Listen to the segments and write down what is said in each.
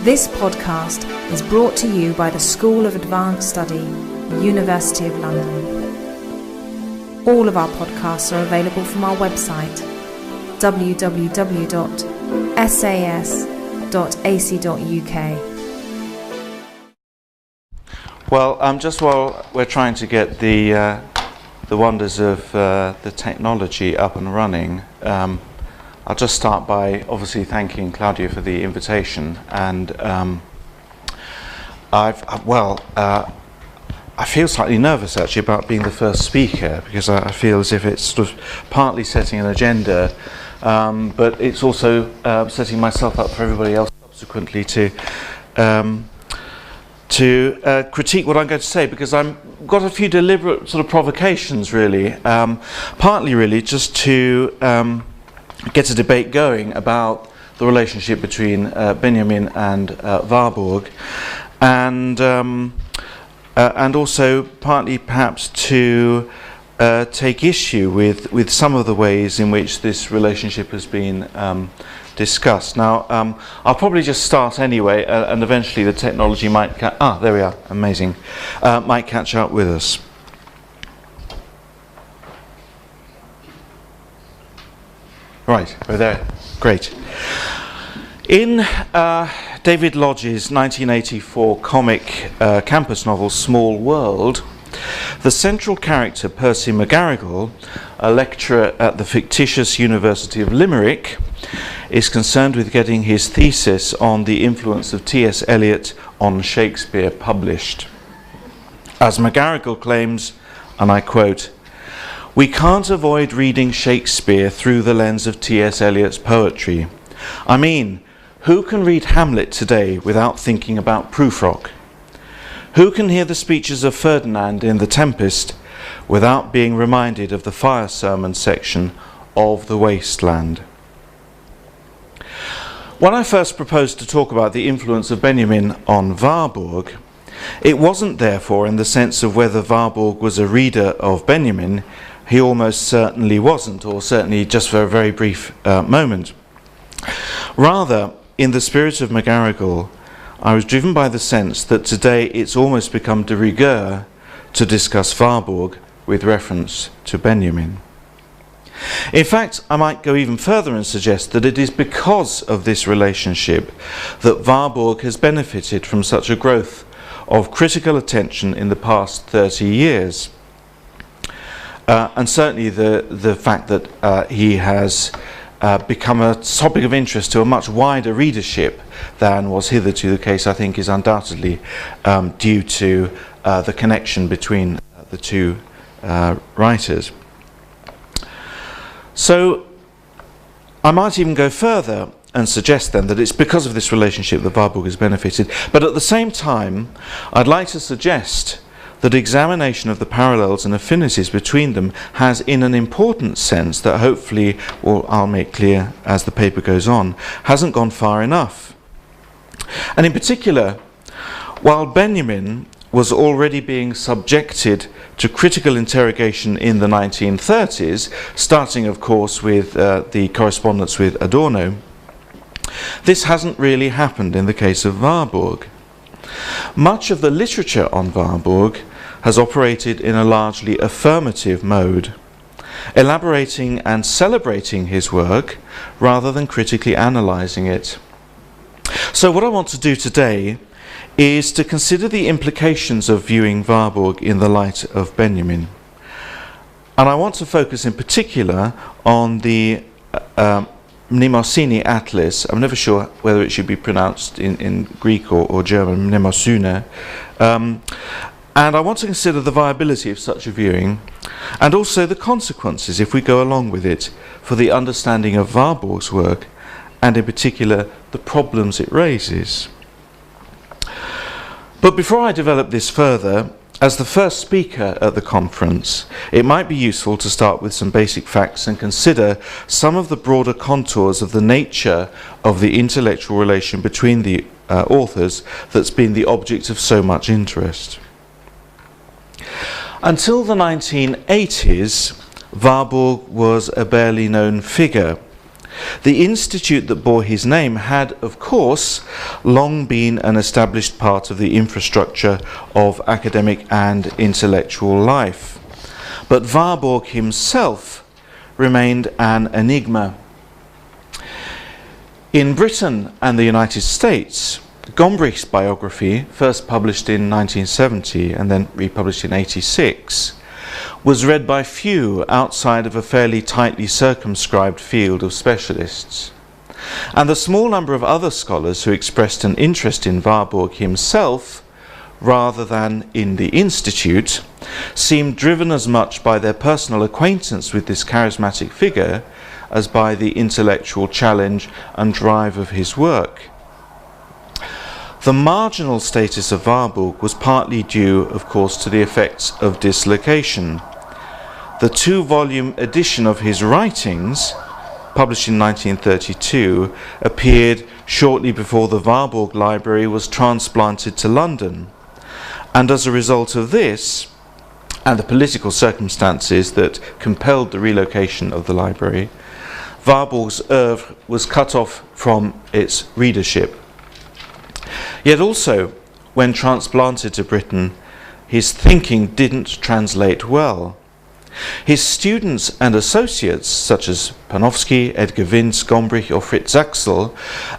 This podcast is brought to you by the School of Advanced Study, University of London. All of our podcasts are available from our website, www.sas.ac.uk. Well, just while we're trying to get the wonders of the technology up and running, I'll just start by obviously thanking Claudia for the invitation, and I feel slightly nervous actually about being the first speaker, because I feel as if it's sort of partly setting an agenda, but it's also setting myself up for everybody else subsequently to critique what I'm going to say, because I've got a few deliberate sort of provocations really, partly really just to get a debate going about the relationship between Benjamin and Warburg, and also partly perhaps to take issue with some of the ways in which this relationship has been discussed. Now, I'll probably just start anyway, and eventually the technology might there we are, amazing, might catch up with us. Right, we're there. Great. In David Lodge's 1984 comic campus novel Small World, the central character, Percy McGarrigle, a lecturer at the fictitious University of Limerick, is concerned with getting his thesis on the influence of T.S. Eliot on Shakespeare published. As McGarrigle claims, and I quote, "We can't avoid reading Shakespeare through the lens of T.S. Eliot's poetry. I mean, who can read Hamlet today without thinking about Prufrock? Who can hear the speeches of Ferdinand in The Tempest without being reminded of the fire sermon section of The Wasteland?" When I first proposed to talk about the influence of Benjamin on Warburg, it wasn't therefore in the sense of whether Warburg was a reader of Benjamin. He almost certainly wasn't, or certainly just for a very brief moment. Rather, in the spirit of McGarrigle, I was driven by the sense that today it's almost become de rigueur to discuss Warburg with reference to Benjamin. In fact, I might go even further and suggest that it is because of this relationship that Warburg has benefited from such a growth of critical attention in the past 30 years. And certainly the fact that he has become a topic of interest to a much wider readership than was hitherto the case, I think, is undoubtedly due to the connection between the two writers. So I might even go further and suggest then that it's because of this relationship that Warburg has benefited. But at the same time, I'd like to suggest that examination of the parallels and affinities between them has, in an important sense that hopefully, or I'll make clear as the paper goes on, hasn't gone far enough. And in particular, while Benjamin was already being subjected to critical interrogation in the 1930s, starting of course with the correspondence with Adorno, this hasn't really happened in the case of Warburg. Much of the literature on Warburg has operated in a largely affirmative mode, elaborating and celebrating his work rather than critically analysing it. So what I want to do today is to consider the implications of viewing Warburg in the light of Benjamin. And I want to focus in particular on the Mnemosyne atlas. I'm never sure whether it should be pronounced in Greek or German, Mnemosyne. And I want to consider the viability of such a viewing, and also the consequences, if we go along with it, for the understanding of Warburg's work, and in particular the problems it raises. But before I develop this further, as the first speaker at the conference, it might be useful to start with some basic facts and consider some of the broader contours of the nature of the intellectual relation between the authors that's been the object of so much interest. Until the 1980s, Warburg was a barely known figure. The institute that bore his name had, of course, long been an established part of the infrastructure of academic and intellectual life. But Warburg himself remained an enigma. In Britain and the United States, Gombrich's biography, first published in 1970 and then republished in 1986, was read by few outside of a fairly tightly circumscribed field of specialists. And the small number of other scholars who expressed an interest in Warburg himself, rather than in the Institute, seemed driven as much by their personal acquaintance with this charismatic figure as by the intellectual challenge and drive of his work. The marginal status of Warburg was partly due, of course, to the effects of dislocation. The 2-volume edition of his writings, published in 1932, appeared shortly before the Warburg Library was transplanted to London. And as a result of this, and the political circumstances that compelled the relocation of the library, Warburg's oeuvre was cut off from its readership. Yet also, when transplanted to Britain, his thinking didn't translate well. His students and associates, such as Panofsky, Edgar Winz, Gombrich or Fritz Axel,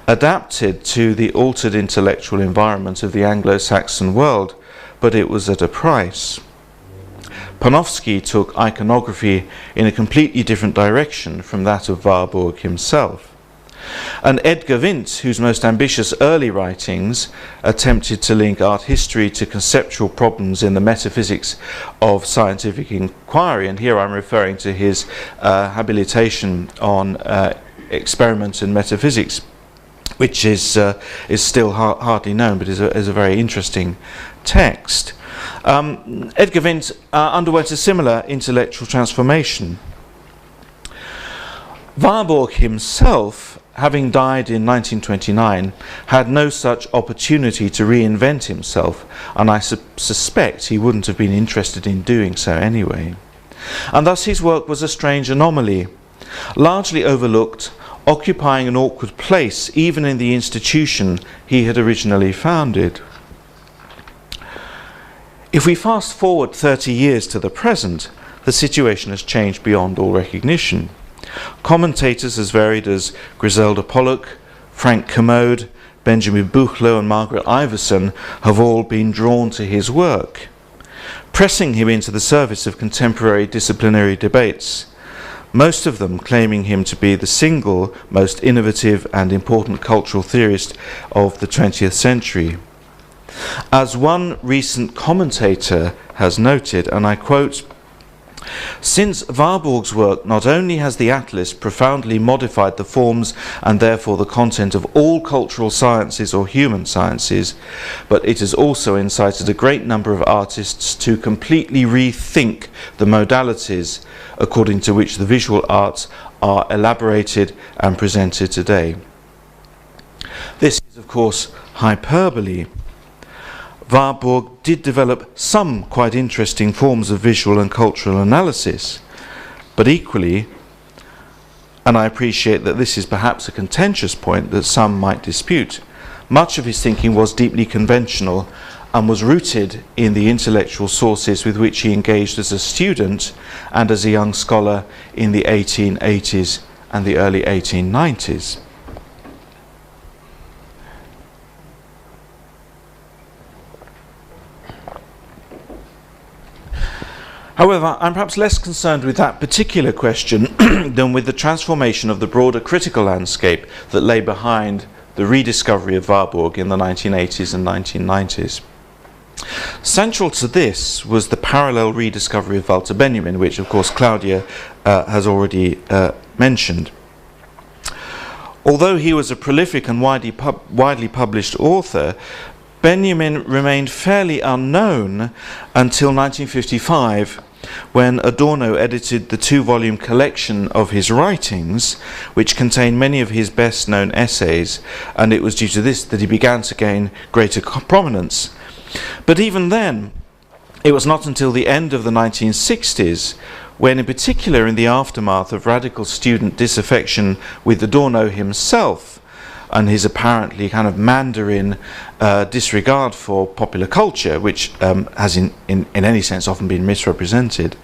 adapted to the altered intellectual environment of the Anglo-Saxon world, but it was at a price. Panofsky took iconography in a completely different direction from that of Warburg himself. And Edgar Winz, whose most ambitious early writings attempted to link art history to conceptual problems in the metaphysics of scientific inquiry, and here I'm referring to his habilitation on experiment and metaphysics, which is still hardly known, but is a very interesting text. Edgar Winz underwent a similar intellectual transformation. Warburg himself, having died in 1929, had no such opportunity to reinvent himself, and I suspect he wouldn't have been interested in doing so anyway. And thus his work was a strange anomaly, largely overlooked, occupying an awkward place even in the institution he had originally founded. If we fast forward 30 years to the present, the situation has changed beyond all recognition. Commentators as varied as Griselda Pollock, Frank Kermode, Benjamin Buchloh and Margaret Iverson have all been drawn to his work, pressing him into the service of contemporary disciplinary debates, most of them claiming him to be the single most innovative and important cultural theorist of the 20th century. As one recent commentator has noted, and I quote, "Since Warburg's work not only has the Atlas profoundly modified the forms and therefore the content of all cultural sciences or human sciences, but it has also incited a great number of artists to completely rethink the modalities according to which the visual arts are elaborated and presented today." This is, of course, hyperbole. Warburg did develop some quite interesting forms of visual and cultural analysis, but equally, and I appreciate that this is perhaps a contentious point that some might dispute, much of his thinking was deeply conventional and was rooted in the intellectual sources with which he engaged as a student and as a young scholar in the 1880s and the early 1890s. However, I'm perhaps less concerned with that particular question than with the transformation of the broader critical landscape that lay behind the rediscovery of Warburg in the 1980s and 1990s. Central to this was the parallel rediscovery of Walter Benjamin, which of course Claudia has already mentioned. Although he was a prolific and widely published author, Benjamin remained fairly unknown until 1955, when Adorno edited the 2-volume collection of his writings, which contained many of his best-known essays, and it was due to this that he began to gain greater prominence. But even then, it was not until the end of the 1960s when in particular in the aftermath of radical student disaffection with Adorno himself and his apparently kind of Mandarin disregard for popular culture, which has in any sense often been misrepresented,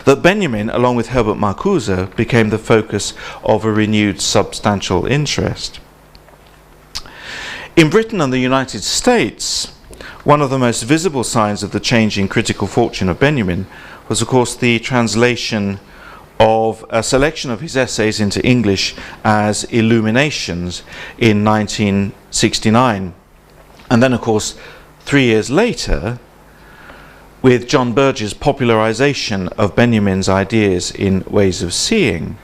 that Benjamin, along with Herbert Marcuse, became the focus of a renewed substantial interest. In Britain and the United States, one of the most visible signs of the changing critical fortune of Benjamin was, of course, the translation of a selection of his essays into English as Illuminations in 1969. And then, of course, 3 years later, with John Burge's popularization of Benjamin's ideas in Ways of Seeing.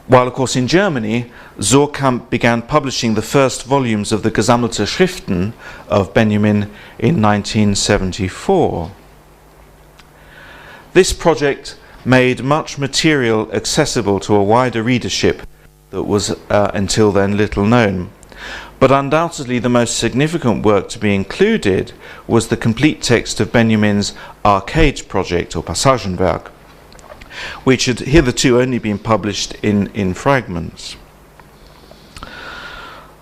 While, of course, in Germany, Suhrkamp began publishing the first volumes of the Gesammelte Schriften of Benjamin in 1974. This project made much material accessible to a wider readership that was until then little known. But undoubtedly the most significant work to be included was the complete text of Benjamin's Arcade project, or Passagenwerk, which had hitherto only been published in fragments.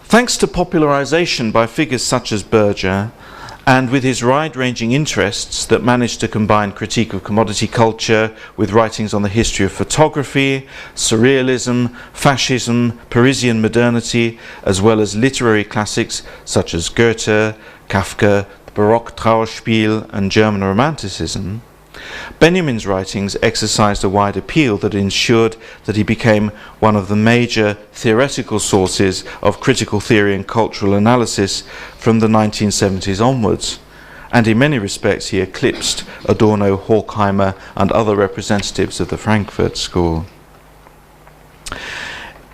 Thanks to popularization by figures such as Burge, and with his wide-ranging interests that managed to combine critique of commodity culture with writings on the history of photography, surrealism, fascism, Parisian modernity, as well as literary classics such as Goethe, Kafka, the Baroque Trauerspiel, and German Romanticism, Benjamin's writings exercised a wide appeal that ensured that he became one of the major theoretical sources of critical theory and cultural analysis from the 1970s onwards, and in many respects he eclipsed Adorno, Horkheimer, and other representatives of the Frankfurt School.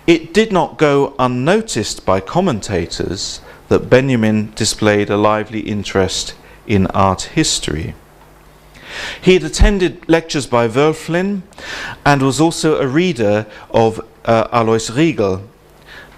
It did not go unnoticed by commentators that Benjamin displayed a lively interest in art history. He had attended lectures by Wölfflin and was also a reader of Alois Riegel.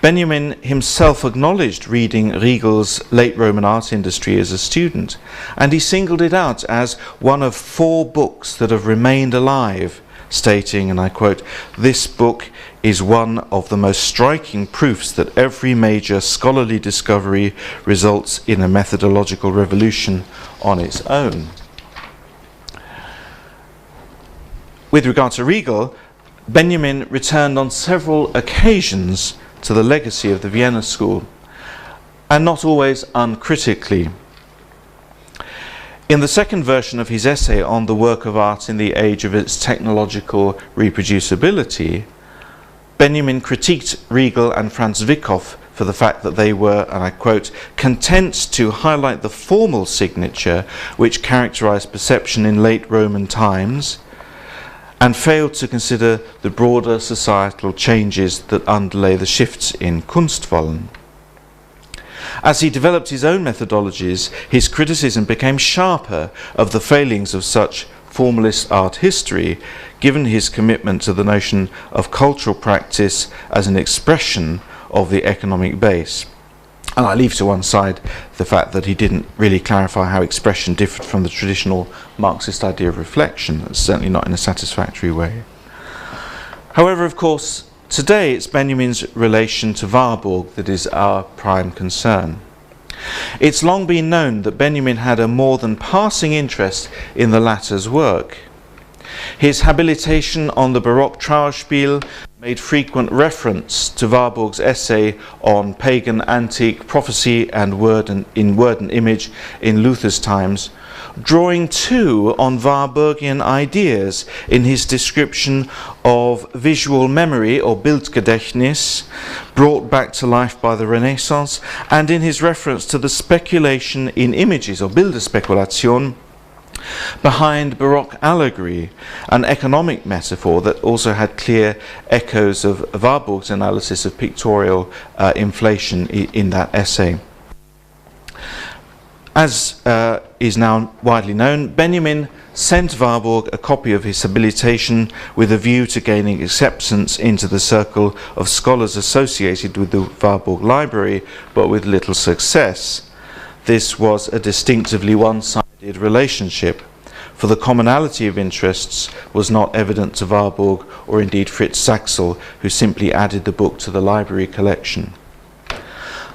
Benjamin himself acknowledged reading Riegel's late Roman art industry as a student, and he singled it out as one of 4 books that have remained alive, stating, and I quote, "This book is one of the most striking proofs that every major scholarly discovery results in a methodological revolution on its own." With regard to Riegel, Benjamin returned on several occasions to the legacy of the Vienna School, and not always uncritically. In the second version of his essay on the work of art in the age of its technological reproducibility, Benjamin critiqued Riegel and Franz Wickhoff for the fact that they were, and I quote, "content to highlight the formal signature which characterized perception in late Roman times, and failed to consider the broader societal changes that underlay the shifts in Kunstwollen." As he developed his own methodologies, his criticism became sharper of the failings of such formalist art history, given his commitment to the notion of cultural practice as an expression of the economic base. And I leave to one side the fact that he didn't really clarify how expression differed from the traditional Marxist idea of reflection, certainly not in a satisfactory way. However, of course, today it's Benjamin's relation to Warburg that is our prime concern. It's long been known that Benjamin had a more than passing interest in the latter's work. His habilitation on the Baroque Trauerspiel made frequent reference to Warburg's essay on pagan antique prophecy and word and image in Luther's times, drawing too on Warburgian ideas in his description of visual memory or Bildgedächtnis brought back to life by the Renaissance, and in his reference to the speculation in images or Bilderspekulation behind Baroque allegory, an economic metaphor that also had clear echoes of Warburg's analysis of pictorial inflation in that essay. As is now widely known, Benjamin sent Warburg a copy of his habilitation with a view to gaining acceptance into the circle of scholars associated with the Warburg Library, but with little success. This was a distinctively one-sided relationship. for the commonality of interests was not evident to Warburg or indeed Fritz Saxel, who simply added the book to the library collection.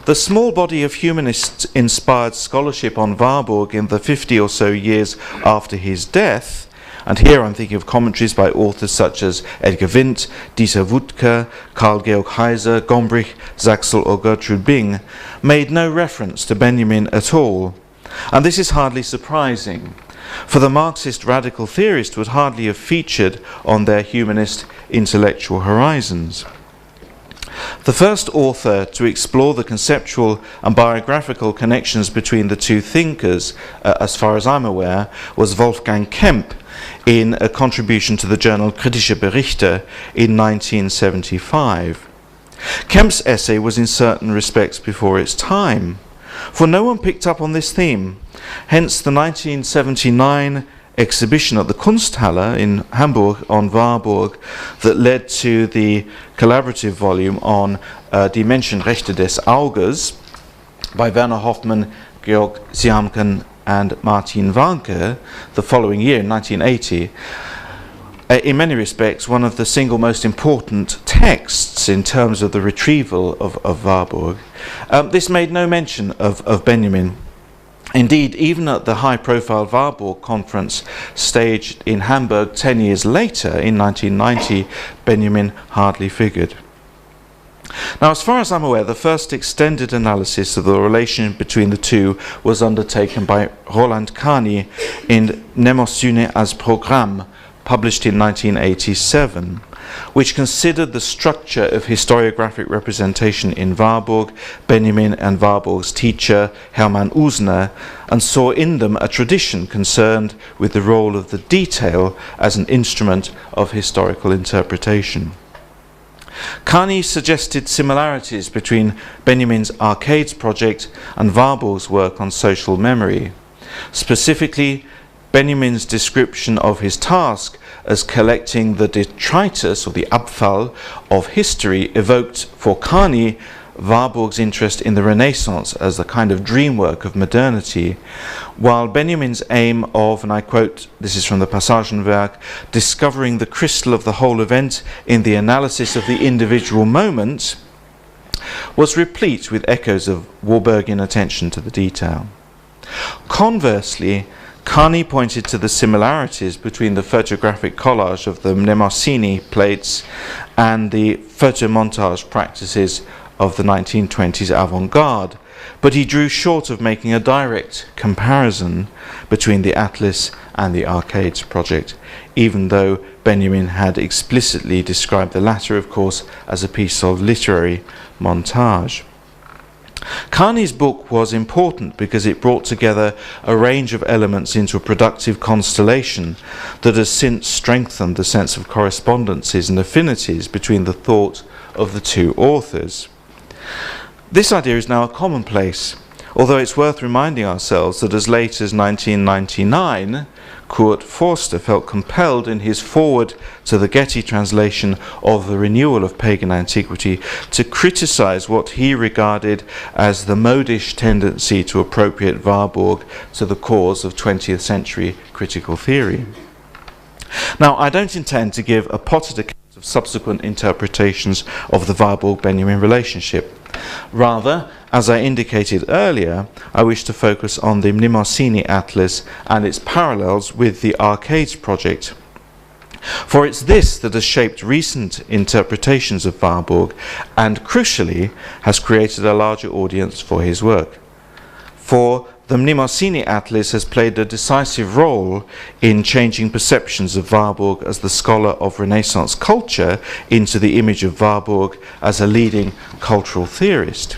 The small body of humanist-inspired scholarship on Warburg in the 50 or so years after his death, and here I'm thinking of commentaries by authors such as Edgar Windt, Dieter Wuttke, Karl Georg Heiser, Gombrich, Saxel or Gertrude Bing, made no reference to Benjamin at all. And this is hardly surprising, for the Marxist radical theorist would hardly have featured on their humanist intellectual horizons. The first author to explore the conceptual and biographical connections between the two thinkers, as far as I'm aware, was Wolfgang Kemp in a contribution to the journal Kritische Berichte in 1975. Kemp's essay was in certain respects before its time, for no one picked up on this theme. Hence the 1979 exhibition at the Kunsthalle in Hamburg on Warburg that led to the collaborative volume on Die Menschenrechte des Auges by Werner Hoffmann, Georg Siamken and Martin Warnke the following year, in 1980. In many respects, one of the single most important texts in terms of the retrieval of Warburg. This made no mention of Benjamin. Indeed, even at the high-profile Warburg conference staged in Hamburg 10 years later, in 1990, Benjamin hardly figured. Now, as far as I'm aware, the first extended analysis of the relation between the two was undertaken by Roland Kani in Mnemosyne as Programme, published in 1987, which considered the structure of historiographic representation in Warburg, Benjamin and Warburg's teacher Hermann Usner, and saw in them a tradition concerned with the role of the detail as an instrument of historical interpretation. Kani suggested similarities between Benjamin's Arcades project and Warburg's work on social memory. Specifically, Benjamin's description of his task as collecting the detritus or the Abfall of history evoked for Kani Warburg's interest in the Renaissance as a kind of dream work of modernity, while Benjamin's aim of, and I quote, this is from the Passagenwerk, discovering the crystal of the whole event in the analysis of the individual moment, was replete with echoes of Warburgian attention to the detail. Conversely, Kani pointed to the similarities between the photographic collage of the Mnemosyne plates and the photomontage practices of the 1920s avant-garde, but he drew short of making a direct comparison between the Atlas and the Arcades project, even though Benjamin had explicitly described the latter, of course, as a piece of literary montage. Kani's book was important because it brought together a range of elements into a productive constellation that has since strengthened the sense of correspondences and affinities between the thought of the two authors. This idea is now a commonplace, although it's worth reminding ourselves that as late as 1999, Kurt Forster felt compelled in his foreword to the Getty translation of The Renewal of Pagan Antiquity to criticize what he regarded as the modish tendency to appropriate Warburg to the cause of 20th century critical theory. Now, I don't intend to give a potted account of subsequent interpretations of the Warburg-Benjamin relationship. Rather, as I indicated earlier, I wish to focus on the Mnemosyne Atlas and its parallels with the Arcades project. For it's this that has shaped recent interpretations of Warburg and, crucially, has created a larger audience for his work. For the Mnemosyne Atlas has played a decisive role in changing perceptions of Warburg as the scholar of Renaissance culture into the image of Warburg as a leading cultural theorist.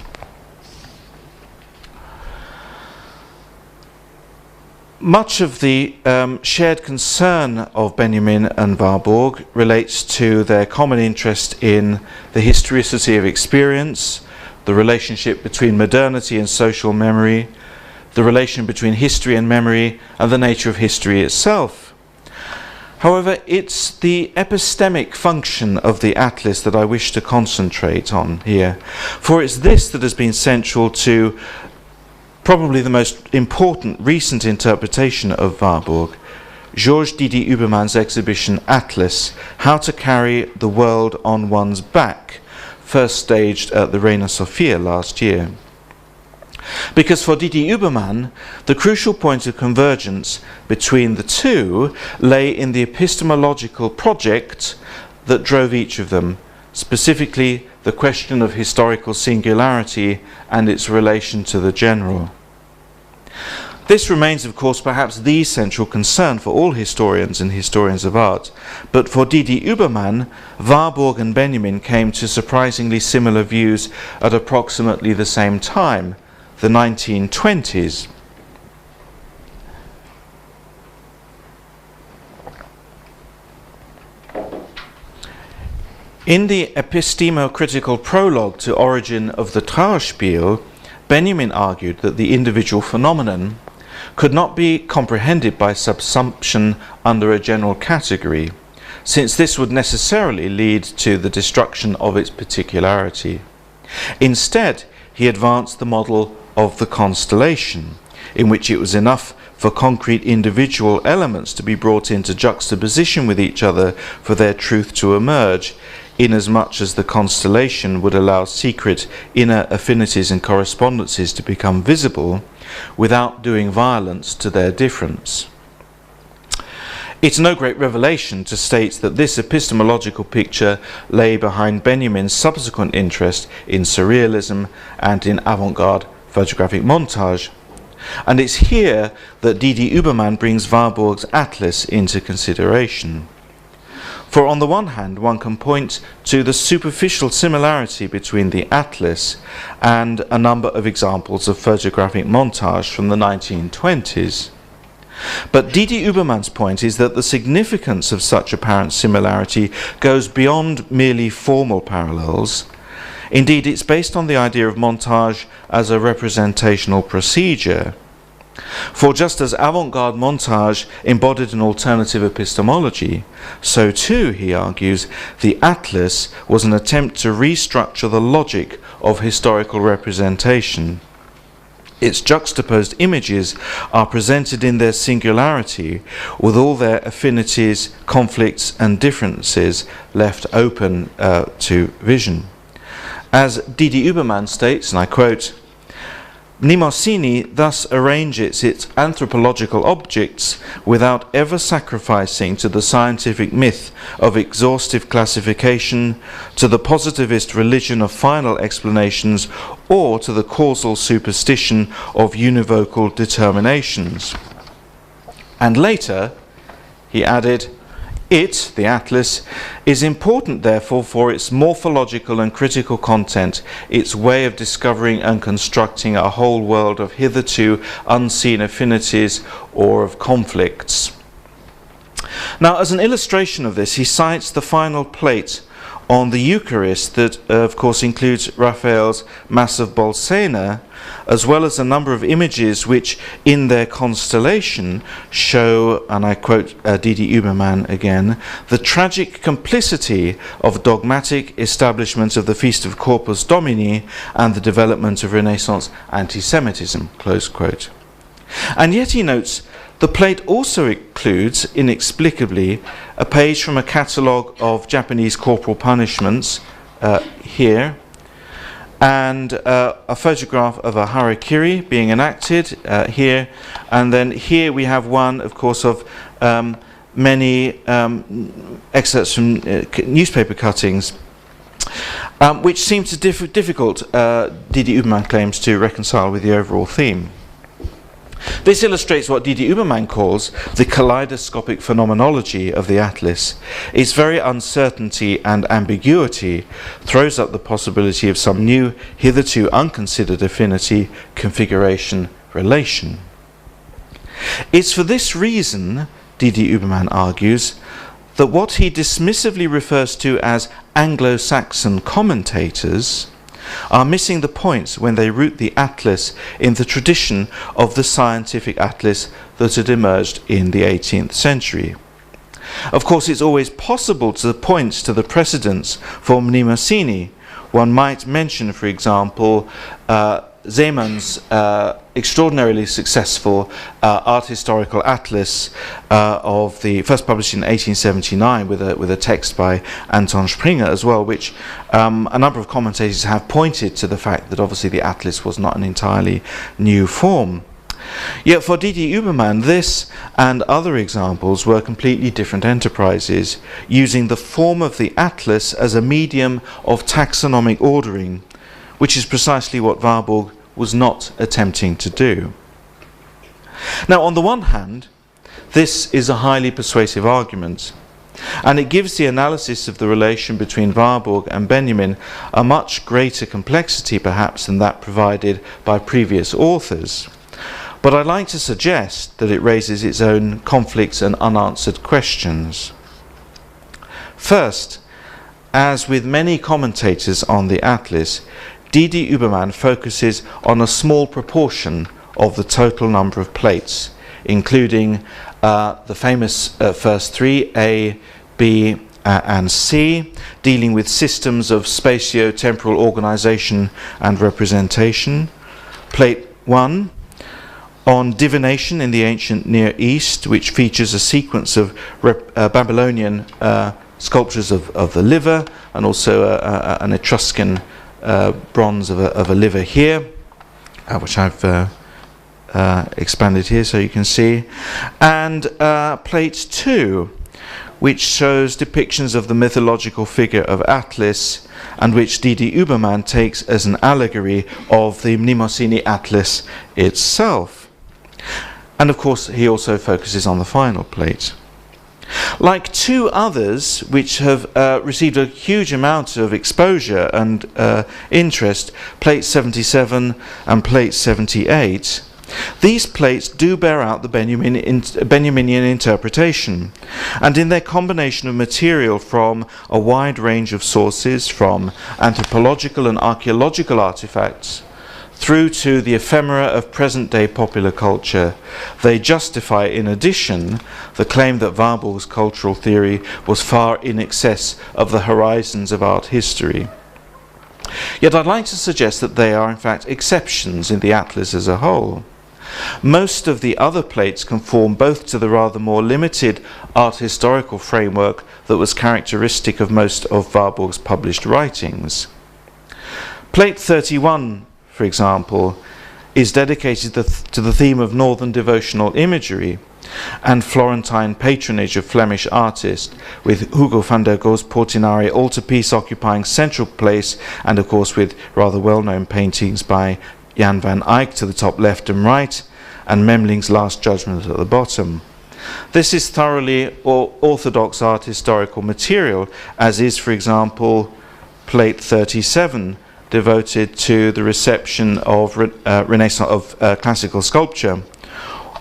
Much of the shared concern of Benjamin and Warburg relates to their common interest in the historicity of experience, the relationship between modernity and social memory, the relation between history and memory, and the nature of history itself. However, it's the epistemic function of the Atlas that I wish to concentrate on here, for it's this that has been central to probably the most important recent interpretation of Warburg, Georges Didier Huberman's exhibition Atlas, How to Carry the World on One's Back, first staged at the Reina Sofia last year. Because for Didier Huberman, the crucial point of convergence between the two lay in the epistemological project that drove each of them, specifically the question of historical singularity and its relation to the general. This remains, of course, perhaps the central concern for all historians and historians of art, but for Didier Huberman, Warburg and Benjamin came to surprisingly similar views at approximately the same time, the 1920s. In the epistemo-critical prologue to Origin of the Trauerspiel, Benjamin argued that the individual phenomenon could not be comprehended by subsumption under a general category, since this would necessarily lead to the destruction of its particularity. Instead, he advanced the model of the constellation, in which it was enough for concrete individual elements to be brought into juxtaposition with each other for their truth to emerge, inasmuch as the constellation would allow secret inner affinities and correspondences to become visible without doing violence to their difference. It's no great revelation to state that this epistemological picture lay behind Benjamin's subsequent interest in surrealism and in avant-garde photographic montage. And it's here that Didier Huberman brings Warburg's Atlas into consideration. For on the one hand, one can point to the superficial similarity between the Atlas and a number of examples of photographic montage from the 1920s. But Didier Huberman's point is that the significance of such apparent similarity goes beyond merely formal parallels. Indeed, it's based on the idea of montage as a representational procedure. For just as avant-garde montage embodied an alternative epistemology, so too, he argues, the Atlas was an attempt to restructure the logic of historical representation. Its juxtaposed images are presented in their singularity, with all their affinities, conflicts and differences left open to vision. As Didier Huberman states, and I quote, Mnemosyne thus arranges its anthropological objects without ever sacrificing to the scientific myth of exhaustive classification, to the positivist religion of final explanations, or to the causal superstition of univocal determinations. And later, he added, it, the Atlas, is important therefore for its morphological and critical content, its way of discovering and constructing a whole world of hitherto unseen affinities or of conflicts. Now, as an illustration of this, he cites the final plate on the Eucharist that, of course, includes Raphael's Mass of Bolsena, as well as a number of images which, in their constellation, show, and I quote Didier Huberman again, the tragic complicity of dogmatic establishment of the Feast of Corpus Domini and the development of Renaissance anti-Semitism, close quote. And yet, he notes, the plate also includes, inexplicably, a page from a catalogue of Japanese corporal punishments, here, and a photograph of a harakiri being enacted, here, and then here we have one, of course, of many excerpts from newspaper cuttings, which seem to difficult, Didier Huberman claims, to reconcile with the overall theme. This illustrates what Didier Huberman calls the kaleidoscopic phenomenology of the Atlas. Its very uncertainty and ambiguity throws up the possibility of some new, hitherto unconsidered affinity, configuration, relation. It's for this reason, Didier Huberman argues, that what he dismissively refers to as Anglo-Saxon commentators are missing the point when they root the Atlas in the tradition of the scientific Atlas that had emerged in the 18th century. Of course, it's always possible to point to the precedents for Mnemosyne. One might mention, for example, Zeman's extraordinarily successful art historical atlas of the first published in 1879 with a text by Anton Springer as well, which a number of commentators have pointed to the fact that obviously the atlas was not an entirely new form. Yet for Didier Ubermann, this and other examples were completely different enterprises, using the form of the atlas as a medium of taxonomic ordering, which is precisely what Warburg was not attempting to do. Now, on the one hand, this is a highly persuasive argument, and it gives the analysis of the relation between Warburg and Benjamin a much greater complexity, perhaps, than that provided by previous authors. But I'd like to suggest that it raises its own conflicts and unanswered questions. First, as with many commentators on the Atlas, Didier Ubermann focuses on a small proportion of the total number of plates, including the famous first three, A, B, and C, dealing with systems of spatio-temporal organization and representation. Plate 1, on divination in the ancient Near East, which features a sequence of Babylonian sculptures of the liver, and also an Etruscan bronze of a liver here, which I've expanded here so you can see. And plate 2, which shows depictions of the mythological figure of Atlas, and which Didier Ubermann takes as an allegory of the Mnemosyne Atlas itself. And of course, he also focuses on the final plate. Like two others which have received a huge amount of exposure and interest, plate 77 and plate 78, these plates do bear out the Benjaminian interpretation, and in their combination of material from a wide range of sources, from anthropological and archaeological artifacts through to the ephemera of present-day popular culture, they justify, in addition, the claim that Warburg's cultural theory was far in excess of the horizons of art history. Yet I'd like to suggest that they are in fact exceptions in the Atlas as a whole. Most of the other plates conform both to the rather more limited art historical framework that was characteristic of most of Warburg's published writings. Plate 31, for example, is dedicated to the theme of northern devotional imagery and Florentine patronage of Flemish artists, with Hugo van der Goes Portinari altarpiece occupying central place, and of course with rather well-known paintings by Jan van Eyck to the top left and right, and Memling's Last Judgment at the bottom. This is thoroughly orthodox art historical material, as is, for example, plate 37, devoted to the reception of classical sculpture,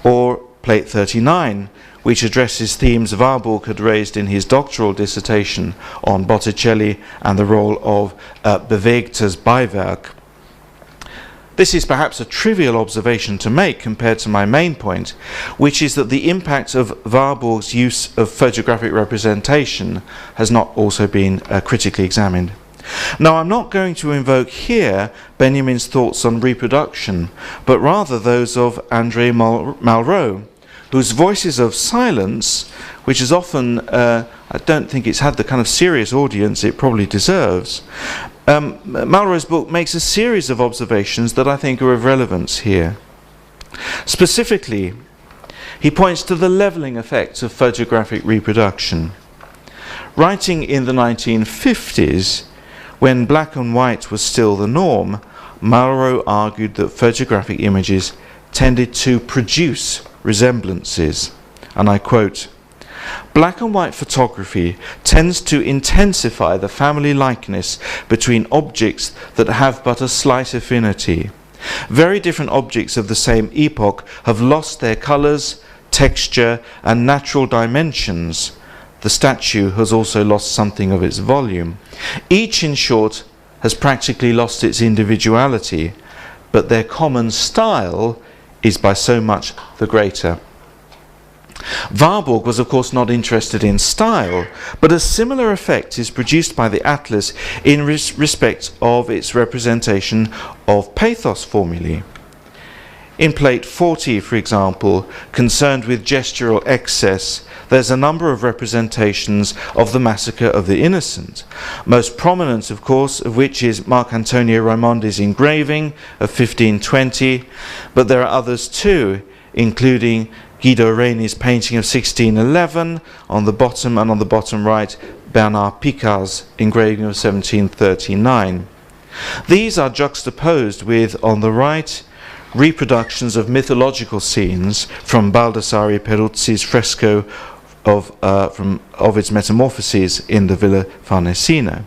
or plate 39, which addresses themes Warburg had raised in his doctoral dissertation on Botticelli and the role of bewegtes Beiwerk. This is perhaps a trivial observation to make compared to my main point, which is that the impact of Warburg's use of photographic representation has not also been critically examined. Now, I'm not going to invoke here Benjamin's thoughts on reproduction, but rather those of André Malraux, whose Voices of Silence, which is often, I don't think it's had the kind of serious audience it probably deserves. Malraux's book makes a series of observations that I think are of relevance here. Specifically, he points to the levelling effects of photographic reproduction. Writing in the 1950s, when black and white was still the norm, Malraux argued that photographic images tended to produce resemblances. And I quote, "Black and white photography tends to intensify the family likeness between objects that have but a slight affinity. Very different objects of the same epoch have lost their colours, texture, and natural dimensions. The statue has also lost something of its volume. Each, in short, has practically lost its individuality, but their common style is by so much the greater." Warburg was of course not interested in style, but a similar effect is produced by the Atlas in respect of its representation of pathos formulae. In plate 40, for example, concerned with gestural excess, there's a number of representations of the massacre of the innocent. Most prominent, of course, of which is Marcantonio Raimondi's engraving of 1520, but there are others too, including Guido Reni's painting of 1611 on the bottom, and on the bottom right, Bernard Picard's engraving of 1739. These are juxtaposed with, on the right, reproductions of mythological scenes from Baldassare Peruzzi's fresco of its Metamorphoses in the Villa Farnesina.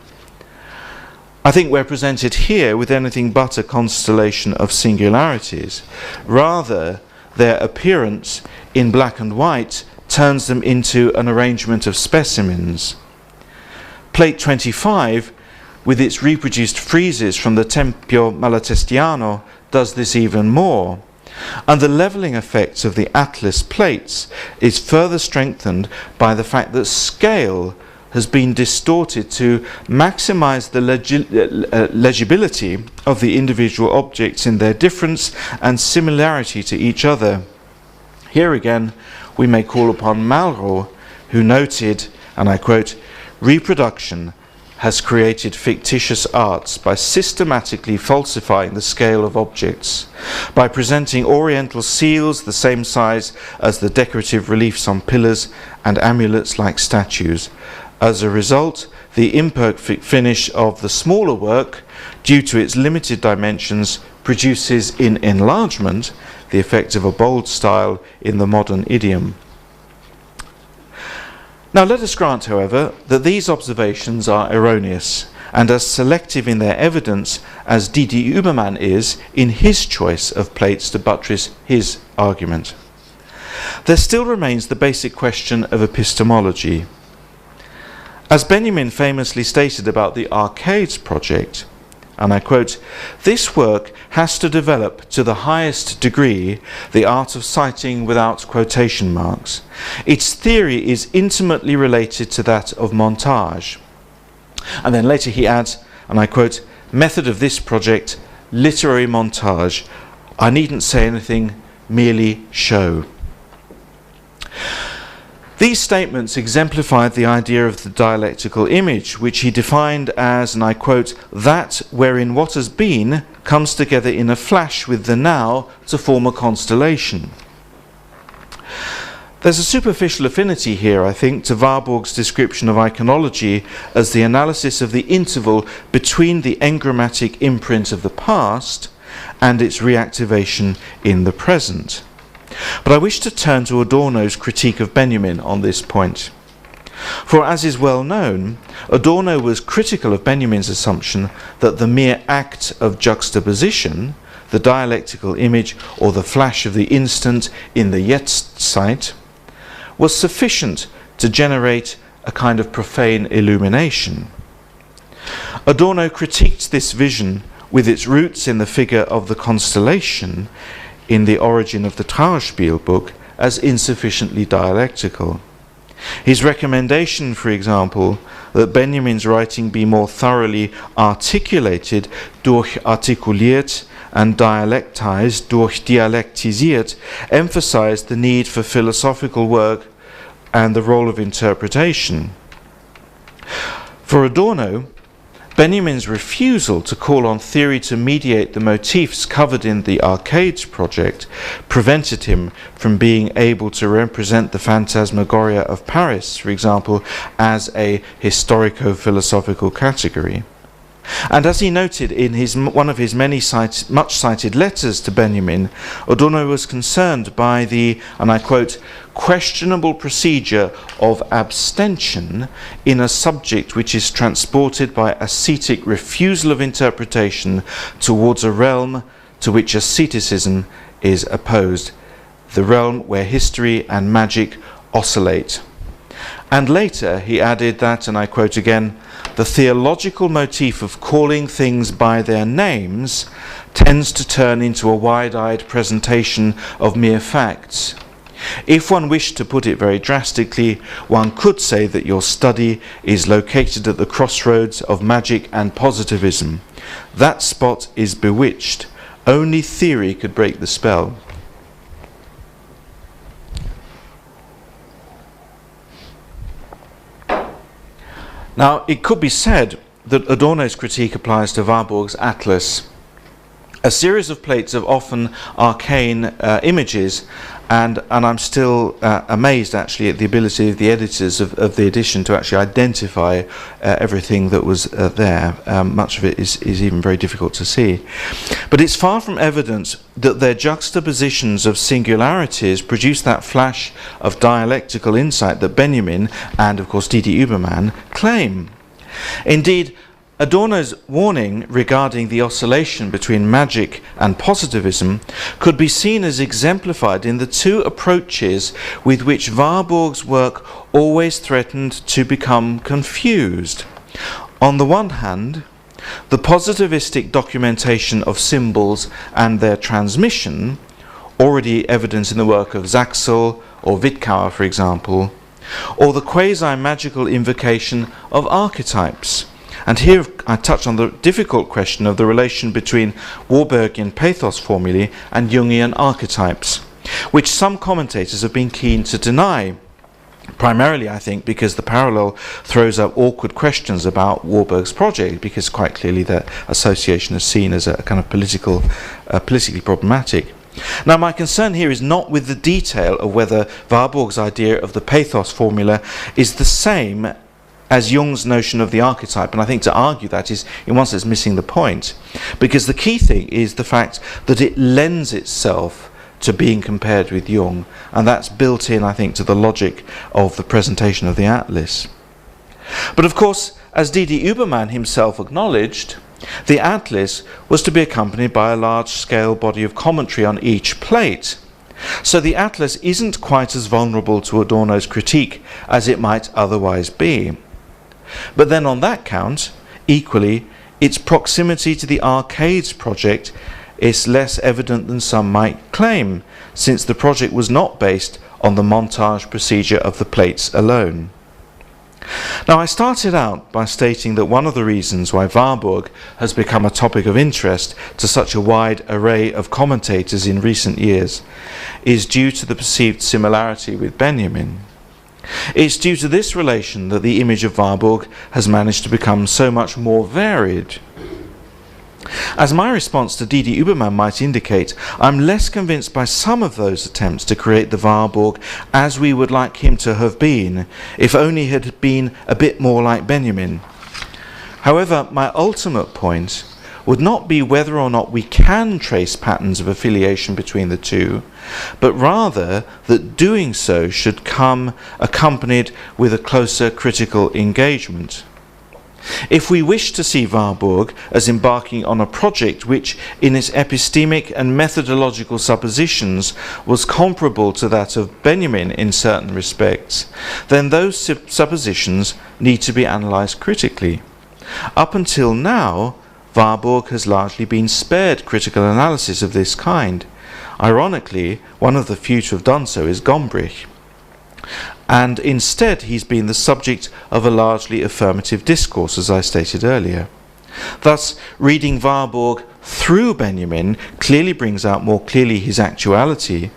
I think we're presented here with anything but a constellation of singularities. Rather, their appearance in black and white turns them into an arrangement of specimens. Plate 25, with its reproduced friezes from the Tempio Malatestiano, does this even more. And the levelling effects of the Atlas plates is further strengthened by the fact that scale has been distorted to maximize the legibility of the individual objects in their difference and similarity to each other. Here again, we may call upon Malraux, who noted, and I quote, "Reproduction has created fictitious arts by systematically falsifying the scale of objects, by presenting oriental seals the same size as the decorative reliefs on pillars and amulets like statues. As a result, the imperfect finish of the smaller work, due to its limited dimensions, produces in enlargement the effect of a bold style in the modern idiom." Now let us grant, however, that these observations are erroneous and as selective in their evidence as Didi Ubermann is in his choice of plates to buttress his argument. There still remains the basic question of epistemology. As Benjamin famously stated about the Arcades project, and I quote, "This work has to develop to the highest degree the art of citing without quotation marks. Its theory is intimately related to that of montage." And then later he adds, and I quote, "Method of this project, literary montage. I needn't say anything, merely show." These statements exemplified the idea of the dialectical image, which he defined as, and I quote, "that wherein what has been comes together in a flash with the now to form a constellation." There's a superficial affinity here, I think, to Warburg's description of iconology as the analysis of the interval between the engrammatic imprint of the past and its reactivation in the present. But I wish to turn to Adorno's critique of Benjamin on this point. For as is well known, Adorno was critical of Benjamin's assumption that the mere act of juxtaposition, the dialectical image or the flash of the instant in the Jetztzeit, was sufficient to generate a kind of profane illumination. Adorno critiqued this vision with its roots in the figure of the constellation in the Origin of the Trauerspiel book as insufficiently dialectical. His recommendation, for example, that Benjamin's writing be more thoroughly articulated durchartikuliert and dialectized durchdialektisiert, emphasized the need for philosophical work and the role of interpretation. For Adorno, Benjamin's refusal to call on theory to mediate the motifs covered in the Arcades project prevented him from being able to represent the phantasmagoria of Paris, for example, as a historico-philosophical category. And as he noted in one of his much cited letters to Benjamin, Adorno was concerned by the, and I quote, "questionable procedure of abstention in a subject which is transported by ascetic refusal of interpretation towards a realm to which asceticism is opposed, the realm where history and magic oscillate." And later he added that, and I quote again, "the theological motif of calling things by their names tends to turn into a wide-eyed presentation of mere facts. If one wished to put it very drastically, one could say that your study is located at the crossroads of magic and positivism. That spot is bewitched, Only theory could break the spell. Now, it could be said that Adorno's critique applies to Warburg's Atlas, a series of plates of often arcane images, and I'm still amazed actually at the ability of the editors of the edition to actually identify everything that was there. Much of it is even very difficult to see. But it's far from evident that their juxtapositions of singularities produce that flash of dialectical insight that Benjamin and of course D.D. Ubermann claim. Indeed, Adorno's warning regarding the oscillation between magic and positivism could be seen as exemplified in the two approaches with which Warburg's work always threatened to become confused. On the one hand, the positivistic documentation of symbols and their transmission, already evident in the work of Zaxel or Wittkower, for example, or the quasi-magical invocation of archetypes. And here I touch on the difficult question of the relation between Warburgian pathos formulae and Jungian archetypes, which some commentators have been keen to deny, primarily, I think, because the parallel throws up awkward questions about Warburg's project, because quite clearly that association is seen as a kind of politically problematic. Now, my concern here is not with the detail of whether Warburg's idea of the pathos formula is the same as Jung's notion of the archetype, and I think to argue that is, in one sense, missing the point, because the key thing is the fact that it lends itself to being compared with Jung, and that's built in, I think, to the logic of the presentation of the Atlas. But of course, as D.D. Ubermann himself acknowledged, the Atlas was to be accompanied by a large-scale body of commentary on each plate. So the Atlas isn't quite as vulnerable to Adorno's critique as it might otherwise be. But then on that count, equally, its proximity to the Arcades project is less evident than some might claim, since the project was not based on the montage procedure of the plates alone. Now, I started out by stating that one of the reasons why Warburg has become a topic of interest to such a wide array of commentators in recent years is due to the perceived similarity with Benjamin. It's due to this relation that the image of Warburg has managed to become so much more varied. As my response to D.D. Ubermann might indicate, I'm less convinced by some of those attempts to create the Warburg as we would like him to have been, if only he had been a bit more like Benjamin. However, my ultimate point would not be whether or not we can trace patterns of affiliation between the two, but rather that doing so should come accompanied with a closer critical engagement. If we wish to see Warburg as embarking on a project which, in its epistemic and methodological suppositions, was comparable to that of Benjamin in certain respects, then those suppositions need to be analysed critically. Up until now, Warburg has largely been spared critical analysis of this kind. Ironically, one of the few to have done so is Gombrich. And instead he's been the subject of a largely affirmative discourse, as I stated earlier. Thus, reading Warburg through Benjamin clearly brings out more clearly his actuality,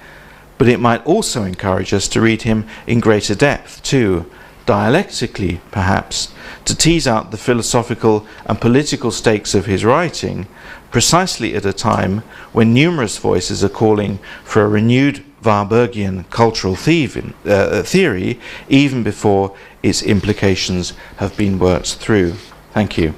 but it might also encourage us to read him in greater depth too, dialectically perhaps, to tease out the philosophical and political stakes of his writing, precisely at a time when numerous voices are calling for a renewed Warburgian cultural theory, even before its implications have been worked through. Thank you.